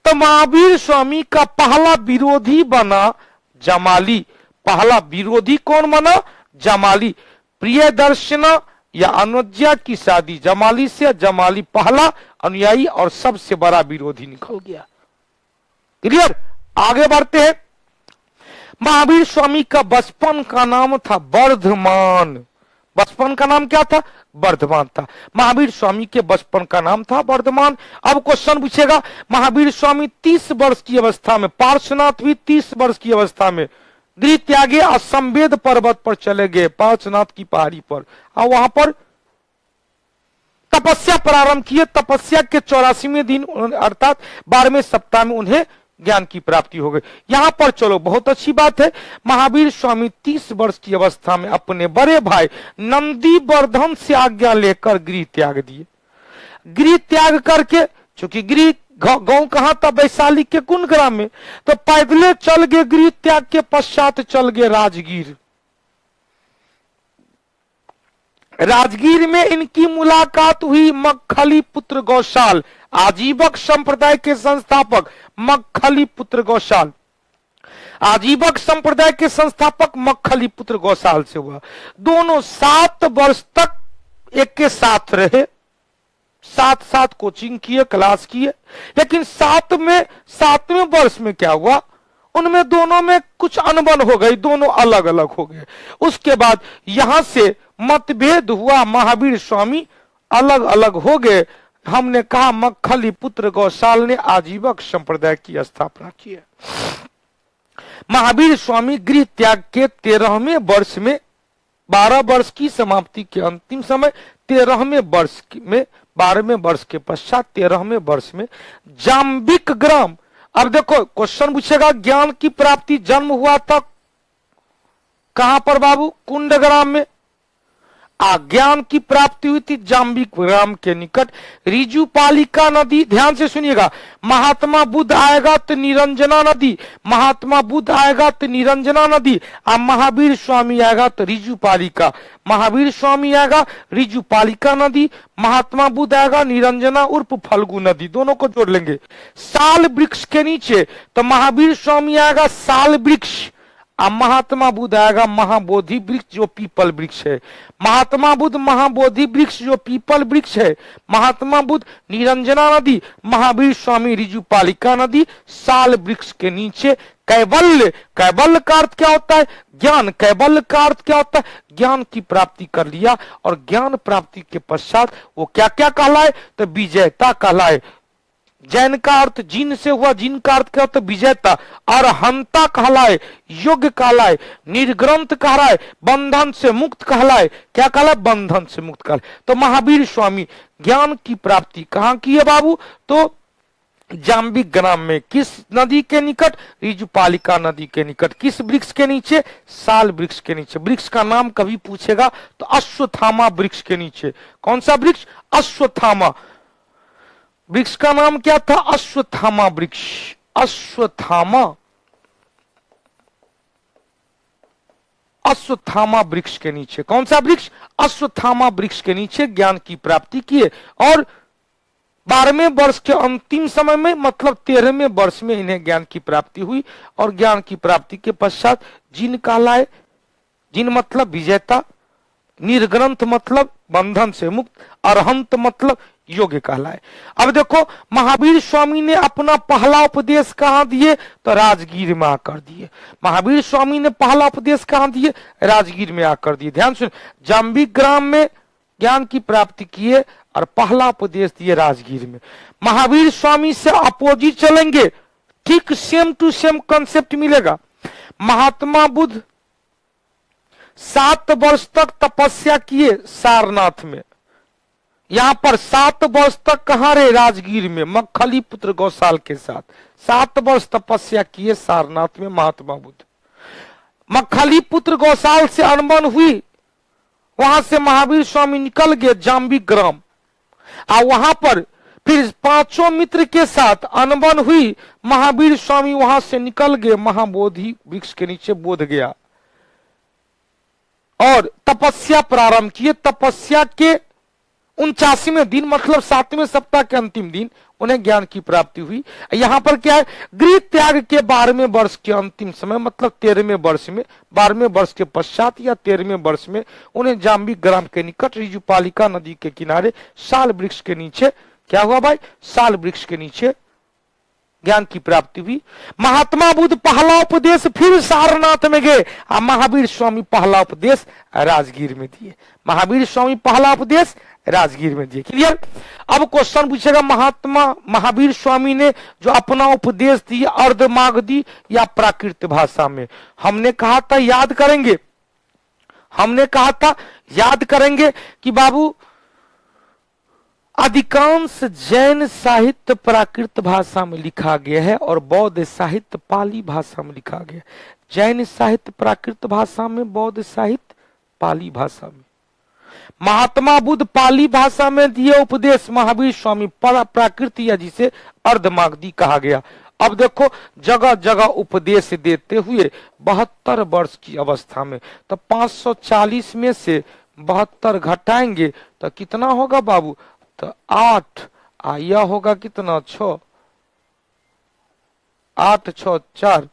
तो महावीर स्वामी का पहला विरोधी बना जमाली। पहला विरोधी कौन बना? जमाली। प्रियदर्शना या अनुज्ञा की शादी जमाली से, जमाली पहला अनुयायी और सबसे बड़ा विरोधी निकल गया। क्लियर? आगे बढ़ते हैं। महावीर स्वामी का बचपन का नाम था वर्धमान। बचपन का नाम क्या था? वर्धमान था। महावीर स्वामी के बचपन का नाम था वर्धमान। अब क्वेश्चन पूछेगा महावीर स्वामी 30 वर्ष की अवस्था में, पार्श्वनाथ भी 30 वर्ष की अवस्था में गृह त्यागे असंवेद पर्वत पर चले गए, पार्श्वनाथ की पहाड़ी पर, और वहां पर तपस्या प्रारंभ किए। तपस्या के 84वें दिन अर्थात 12वें सप्ताह में उन्हें ज्ञान की प्राप्ति हो गई। यहां पर चलो, बहुत अच्छी बात है। महावीर स्वामी 30 वर्ष की अवस्था में अपने बड़े भाई नंदीवर्धन से आज्ञा लेकर गृह त्याग दिए। गृह त्याग करके, चूंकि गृह गांव कहां था? वैशाली के कुंड ग्राम में, तो पैदले चल गए। गृह त्याग के पश्चात चल गए राजगीर। राजगीर में इनकी मुलाकात हुई मक्खली पुत्र गौशाल, आजीवक संप्रदाय के संस्थापक मक्खली पुत्र गौशाल। आजीवक संप्रदाय के संस्थापक मक्खली पुत्र गौशाल से हुआ। दोनों 7 वर्ष तक एक के साथ रहे, साथ साथ कोचिंग किए, क्लास किए। लेकिन 7वें वर्ष में क्या हुआ? उनमें दोनों में कुछ अनबन हो गई, दोनों अलग अलग हो गए। उसके बाद यहां से मतभेद हुआ, महावीर स्वामी अलग अलग हो गए। हमने कहा मक्खली पुत्र गौशाल ने आजीवक संप्रदाय की स्थापना की है। महावीर स्वामी गृह त्याग के 13वें वर्ष में 12 वर्ष की समाप्ति के अंतिम समय 13वें वर्ष में 12वें वर्ष के पश्चात 13वें वर्ष में जाम्बिक ग्राम। अब देखो क्वेश्चन पूछेगा, ज्ञान की प्राप्ति जन्म हुआ था कहां पर बाबू? कुंडग्राम में। ज्ञान की प्राप्ति हुई थी जाम्बिक ग्राम के निकट रिजुपालिका नदी। ध्यान से सुनिएगा, महात्मा बुद्ध आएगा तो निरंजना नदी, महात्मा बुद्ध आएगा तो निरंजना नदी, और महावीर स्वामी आएगा तो रिजुपालिका। महावीर स्वामी आएगा रिजुपालिका नदी, महात्मा बुद्ध आएगा निरंजना उर्फ फल्गु नदी, दोनों को जोड़ लेंगे। साल वृक्ष के नीचे तो महावीर स्वामी आएगा साल वृक्ष, अब महात्मा बुद्ध आएगा महाबोधि वृक्ष जो पीपल वृक्ष है। महात्मा बुद्ध महाबोधि वृक्ष जो पीपल वृक्ष है, महात्मा बुद्ध निरंजना नदी, महावीर स्वामी रिजुपालिका नदी, साल वृक्ष के नीचे कैवल्य। कैवल्य का अर्थ क्या होता है? ज्ञान। कैवल्य का अर्थ क्या होता है? ज्ञान की प्राप्ति कर लिया, और ज्ञान प्राप्ति के पश्चात वो क्या क्या कहलाए? तो विजेता कहलाए। जैन का अर्थ जिन से हुआ, जिन का अर्थ क्या होता है? विजेता। और हंता कहलाए, योग्य कहलाए, निर्ग्रंथ कहलाए, बंधन से मुक्त कहलाए। क्या कहलाए? बंधन से मुक्त कहलाए। तो महावीर स्वामी ज्ञान की प्राप्ति कहां की है बाबू? तो जाम्बिक ग्राम में। किस नदी के निकट? रिजुपालिका नदी के निकट। किस वृक्ष के नीचे? साल वृक्ष के नीचे। वृक्ष का नाम कभी पूछेगा तो अश्वत्थामा वृक्ष के नीचे। कौन सा वृक्ष? अश्वत्थामा। वृक्ष का नाम क्या था? अश्वत्थामा वृक्ष। अश्वत्थामा, अश्वत्थामा वृक्ष के नीचे। कौन सा वृक्ष? अश्वत्थामा वृक्ष के नीचे ज्ञान की प्राप्ति किए। और 12वें वर्ष के अंतिम समय में, मतलब 13वें वर्ष में इन्हें ज्ञान की प्राप्ति हुई। और ज्ञान की प्राप्ति के पश्चात जिन कहलाए। जिन मतलब विजेता, निर्ग्रंथ मतलब बंधन से मुक्त, अरहंत मतलब योग्य कहलाए। अब देखो महावीर स्वामी ने अपना पहला उपदेश कहां दिए? तो राजगीर में आकर दिए। महावीर स्वामी ने पहला उपदेश कहां दिए? राजगीर में आकर दिए। ध्यान सुन, जाम्बिक ग्राम में ज्ञान की प्राप्ति किए और पहला उपदेश दिए राजगीर में। महावीर स्वामी से अपोजिट चलेंगे, ठीक सेम टू सेम कंसेप्ट मिलेगा। महात्मा बुद्ध 7 वर्ष तक तपस्या किए सारनाथ में। यहां पर 7 वर्ष तक कहां रहे? राजगीर में, मक्खली पुत्र गौशाल के साथ 7 वर्ष तपस्या किए सारनाथ में महात्मा बुद्ध। मक्खली पुत्र गौशाल से अनबन हुई, वहां से महावीर स्वामी निकल गए जाम्बिक ग्राम। और वहां पर फिर 5 मित्र के साथ अनबन हुई, महावीर स्वामी वहां से निकल गए महाबोधि वृक्ष के नीचे बोध गया और तपस्या प्रारंभ किए। तपस्या के 49वें दिन, मतलब 7वें सप्ताह के अंतिम दिन उन्हें ज्ञान की प्राप्ति हुई। यहां पर क्या है? गृह त्याग के 12वें वर्ष के अंतिम समय, मतलब 13वें वर्ष में, 12वें वर्ष के पश्चात या 13वें वर्ष में उन्हें जाम्बिक ग्राम के निकट रिजुपालिका नदी के किनारे साल वृक्ष के नीचे, क्या हुआ भाई? साल वृक्ष के नीचे ज्ञान की प्राप्ति हुई। महात्मा बुद्ध पहला उपदेश फिर सारनाथ में गए, और महावीर स्वामी पहला उपदेश राजगीर में दिए। महावीर स्वामी पहला उपदेश राजगीर में दिए। क्लियर? अब क्वेश्चन पूछेगा, महावीर स्वामी ने जो अपना उपदेश दिया अर्धमागधी या प्राकृत भाषा में, हमने कहा था याद करेंगे, हमने कहा था याद करेंगे कि बाबू अधिकांश जैन साहित्य प्राकृत भाषा में लिखा गया है और बौद्ध साहित्य पाली भाषा में लिखा गया। जैन साहित्य प्राकृत भाषा में, बौद्ध साहित्य पाली भाषा में। महात्मा बुद्ध पाली भाषा में दिए उपदेश, महावीर स्वामी प्राकृत या जिसे अर्धमागधी कहा गया। अब देखो जगह जगह उपदेश देते हुए 72 वर्ष की अवस्था में, तो 540 में से 72 घटाएंगे तो कितना होगा बाबू? तो 8, यह होगा कितना? 6, 8, 6, 4,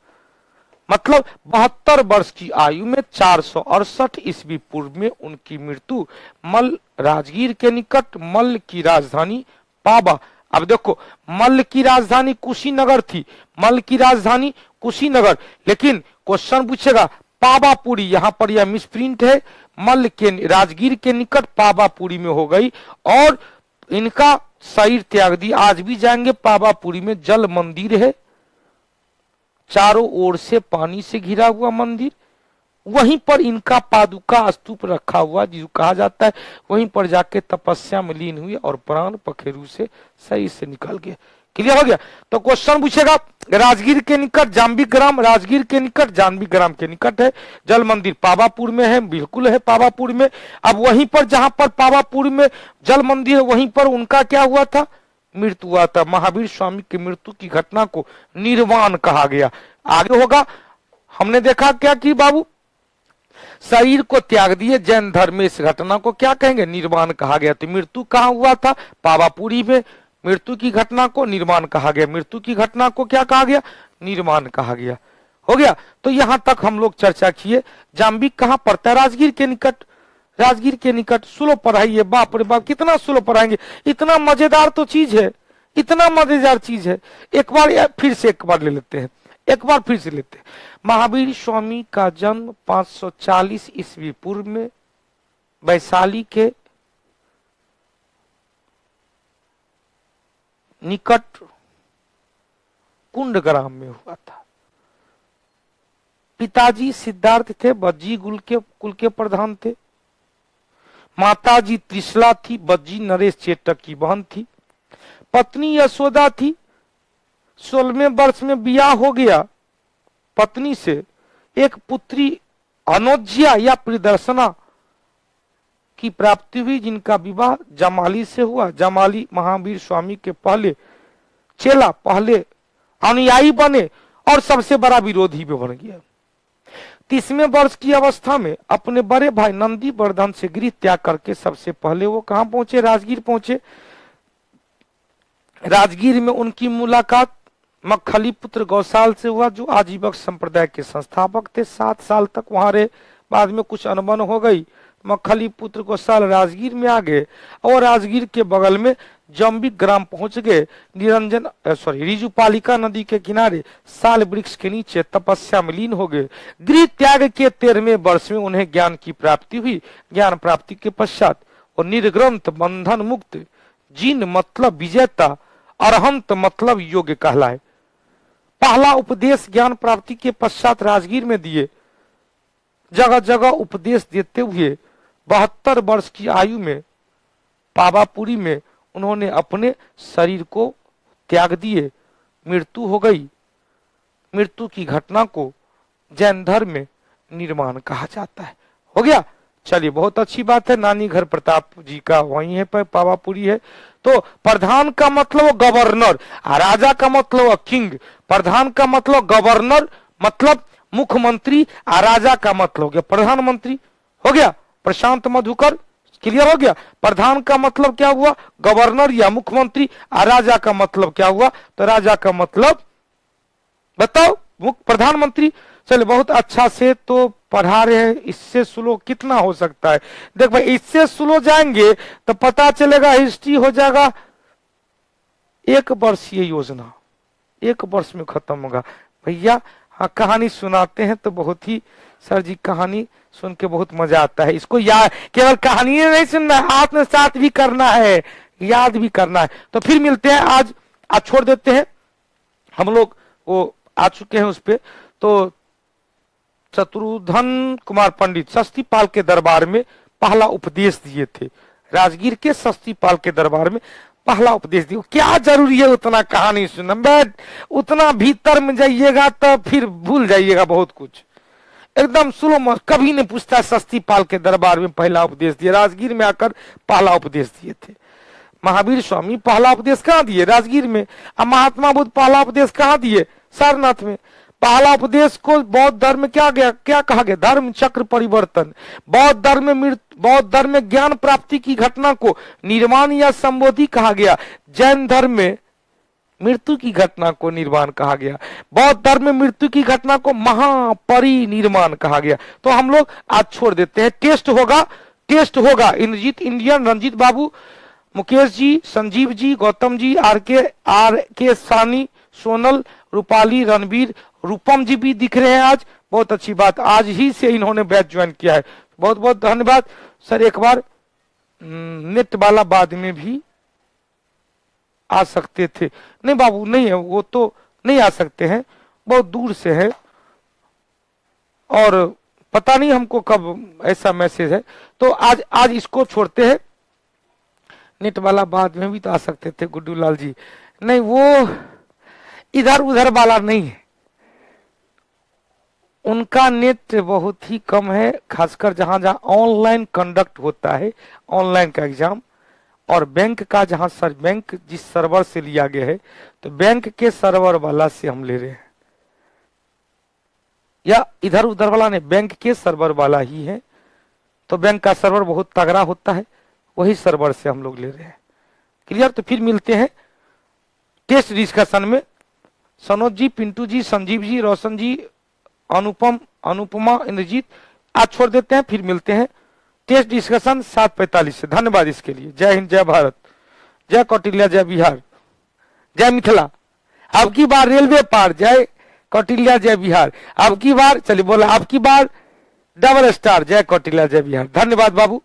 मतलब 72 वर्ष की आयु में 468 ईस्वी पूर्व में उनकी मृत्यु मल्ल राजगीर के निकट मल्ल की राजधानी पाबा। अब देखो मल्ल की राजधानी कुशीनगर थी, मल्ल की राजधानी कुशीनगर, लेकिन क्वेश्चन पूछेगा पावापुरी, यहां पर यह मिसप्रिंट है, मल्ल के राजगीर के निकट पावापुरी में हो गई। और इनका शरीर त्याग दिया। आज भी जाएंगे पावापुरी में जल मंदिर है, चारों ओर से पानी से घिरा हुआ मंदिर, वहीं पर इनका पादुका स्तूप रखा हुआ जिसे कहा जाता है। वहीं पर जाके तपस्या में लीन हुई और प्राण पखेरु से शरीर से निकल गए। क्लियर हो गया। तो क्वेश्चन पूछेगा, राजगीर के निकट जाम्बी ग्राम, राजगीर के निकट जाम्बी ग्राम के निकट है जल मंदिर, पावापुर में है, बिल्कुल है पावापुर में। अब वहीं पर जहां पर पावापुर में जल मंदिर है वहीं पर उनका क्या हुआ था, मृत्यु हुआ था। महावीर स्वामी की मृत्यु की घटना को निर्वाण कहा गया। आगे होगा, हमने देखा क्या कि बाबू शरीर को त्याग दिए जैन धर्म में, इस घटना को क्या कहेंगे, निर्वाण कहा गया। तो मृत्यु कहाँ हुआ था, पावापुरी में। मृत्यु की घटना को निर्वाण कहा गया, मृत्यु की घटना को क्या कहा गया, निर्वाण कहा गया। हो गया। तो यहां तक हम लोग चर्चा किए। जाम्बी कहां पड़ता है, राजगीर के निकट, राजगीर के निकट। स्लो पढ़ाइए, बाप रे बाप कितना स्लो पढ़ाएंगे, इतना मजेदार तो चीज है, इतना मजेदार चीज है। एक बार फिर से एक बार ले लेते हैं, एक बार फिर से लेते हैं। महावीर स्वामी का जन्म 540 ईस्वी पूर्व में वैशाली के निकट कुंड ग्राम में हुआ था। पिताजी सिद्धार्थ थे, बज्जी कुल के प्रधान थे। माताजी त्रिशला थी, बज्जी नरेश चेटक की बहन थी। पत्नी यशोदा थी। 16वें वर्ष में ब्याह हो गया पत्नी से। एक पुत्री अनोज्या या प्रिदर्शना की प्राप्ति हुई, जिनका विवाह जमाली से हुआ। जमाली महावीर स्वामी के पहले चेला, पहले अनुयायी बने और सबसे बड़ा विरोधी भी बन गया। 30वें वर्ष की अवस्था में अपने बड़े भाई नंदी वर्धन से गृह त्याग करके सबसे पहले वो कहां पहुंचे, राजगीर पहुंचे। राजगीर में उनकी मुलाकात मक्खली पुत्र गौसाल से हुआ, जो आजीवक संप्रदाय के संस्थापक थे। 7 साल तक वहां रहे, बाद में कुछ अनबन हो गई। मक्खली पुत्र गौसाल राजगीर में आ गए और राजगीर के बगल में जम्बी ग्राम पहुंच गए। रिजुपालिका नदी के किनारे साल वृक्ष के नीचे तपस्या में लीन हो गए। गृह त्याग के 13वें वर्ष में उन्हें ज्ञान की प्राप्ति हुई। ज्ञान प्राप्ति के पश्चात और निर्ग्रंथ बंधन मुक्त, जिन मतलब विजेता, अरहंत मतलब योग्य कहलाए। पहला उपदेश ज्ञान प्राप्ति के पश्चात राजगीर में दिए। जगह जगह उपदेश देते हुए 72 वर्ष की आयु में पावापुरी में उन्होंने अपने शरीर को त्याग दिए। मृत्यु हो गई। मृत्यु की घटना को जैन धर्म में निर्वाण कहा जाता है। हो गया। चलिए, बहुत अच्छी बात है। नानी घर प्रताप जी का वहीं है, पावापुरी है। तो प्रधान का मतलब गवर्नर, राजा का मतलब किंग। प्रधान का मतलब गवर्नर मतलब मुख्यमंत्री, राजा का मतलब हो गया प्रधानमंत्री। हो गया। प्रशांत मधुकर, क्लियर हो गया। प्रधान का मतलब क्या हुआ, गवर्नर या मुख्यमंत्री। राजा का मतलब क्या हुआ, तो राजा का मतलब बताओ, प्रधानमंत्री। चलिए, बहुत अच्छा से तो पढ़ा रहे हैं। इससे स्लो कितना हो सकता है। देख भाई, इससे स्लो जाएंगे तो पता चलेगा हिस्ट्री हो जाएगा 1 वर्षीय योजना, 1 वर्ष में खत्म होगा। भैया हाँ, कहानी सुनाते हैं तो बहुत ही, सर जी कहानी सुन के बहुत मजा आता है। इसको याद, केवल कहानी नहीं सुनना है, आत्मसात भी करना है, याद भी करना है। तो फिर मिलते हैं। आज छोड़ देते हैं, हम लोग वो आ चुके हैं उस पे। तो शत्रुघ्न कुमार पंडित शस्तिपाल के दरबार में पहला उपदेश दिए थे। राजगीर के शस्तिपाल के दरबार में पहला उपदेश दिया। क्या जरूरी है उतना कहानी सुनना, बैठ उतना भीतर में जाइएगा तो फिर भूल जाइएगा बहुत कुछ। एकदम सुलो, कभी नहीं पूछता शस्तिपाल के दरबार में पहला उपदेश दिया। राजगीर में आकर पहला उपदेश दिए थे। महावीर स्वामी पहला उपदेश कहाँ दिए, राजगीर में। अब महात्मा बुद्ध पहला उपदेश कहाँ दिए, सारनाथ में। पहला उपदेश को बौद्ध धर्म में क्या कहा गया, धर्म चक्र परिवर्तन। बौद्ध धर्म में ज्ञान प्राप्ति की घटना को निर्वाण या संबोधि कहा गया। जैन धर्म में मृत्यु की घटना को निर्वाण कहा गया। बौद्ध धर्म में मृत्यु की घटना को महापरिनिर्वाण कहा गया। तो हम लोग आज छोड़ देते हैं। टेस्ट होगा। Indrajeet Indian, Ranjeet Babu, Mukesh ji, Sanjeev ji, Gautam ji, R K Sani, Sonal, Rupali, Ranveer, रूपम जी भी दिख रहे हैं आज। बहुत अच्छी बात, आज ही से इन्होंने बैच ज्वाइन किया है। बहुत बहुत धन्यवाद सर। एक बार नेट वाला बाद में भी आ सकते थे। नहीं बाबू नहीं है, वो तो नहीं आ सकते हैं, बहुत दूर से है और पता नहीं हमको कब ऐसा मैसेज है। तो आज आज इसको छोड़ते हैं, नेट वाला बाद में भी तो आ सकते थे गुड्डू लाल जी। नहीं वो इधर उधर वाला नहीं है, उनका नेट बहुत ही कम है, खासकर जहां जहां ऑनलाइन कंडक्ट होता है, ऑनलाइन का एग्जाम और बैंक का, जहां सर बैंक जिस सर्वर से लिया गया है, तो बैंक के सर्वर वाला से हम ले रहे हैं, या इधर उधर वाला नहीं, बैंक के सर्वर वाला ही है। तो बैंक का सर्वर बहुत तगड़ा होता है, वही सर्वर से हम लोग ले रहे हैं। क्लियर? तो फिर मिलते हैं टेस्ट डिस्कशन में। सनोज जी, पिंटू जी, संजीव जी, रोशन जी, अनुपम, अनुपमा, इंद्रजीत, आज छोड़ देते हैं, फिर मिलते हैं टेस्ट डिस्कशन 7:45 से। धन्यवाद इसके लिए। जय हिंद, जय भारत, जय कौटिल्य, जय बिहार, जय मिथिला। अब की बार रेलवे पार, जय कौटिल्य, जय बिहार। अब की बार चलिए बोला, अब की बार डबल स्टार, जय कौटिल्य, जय बिहार। धन्यवाद बाबू।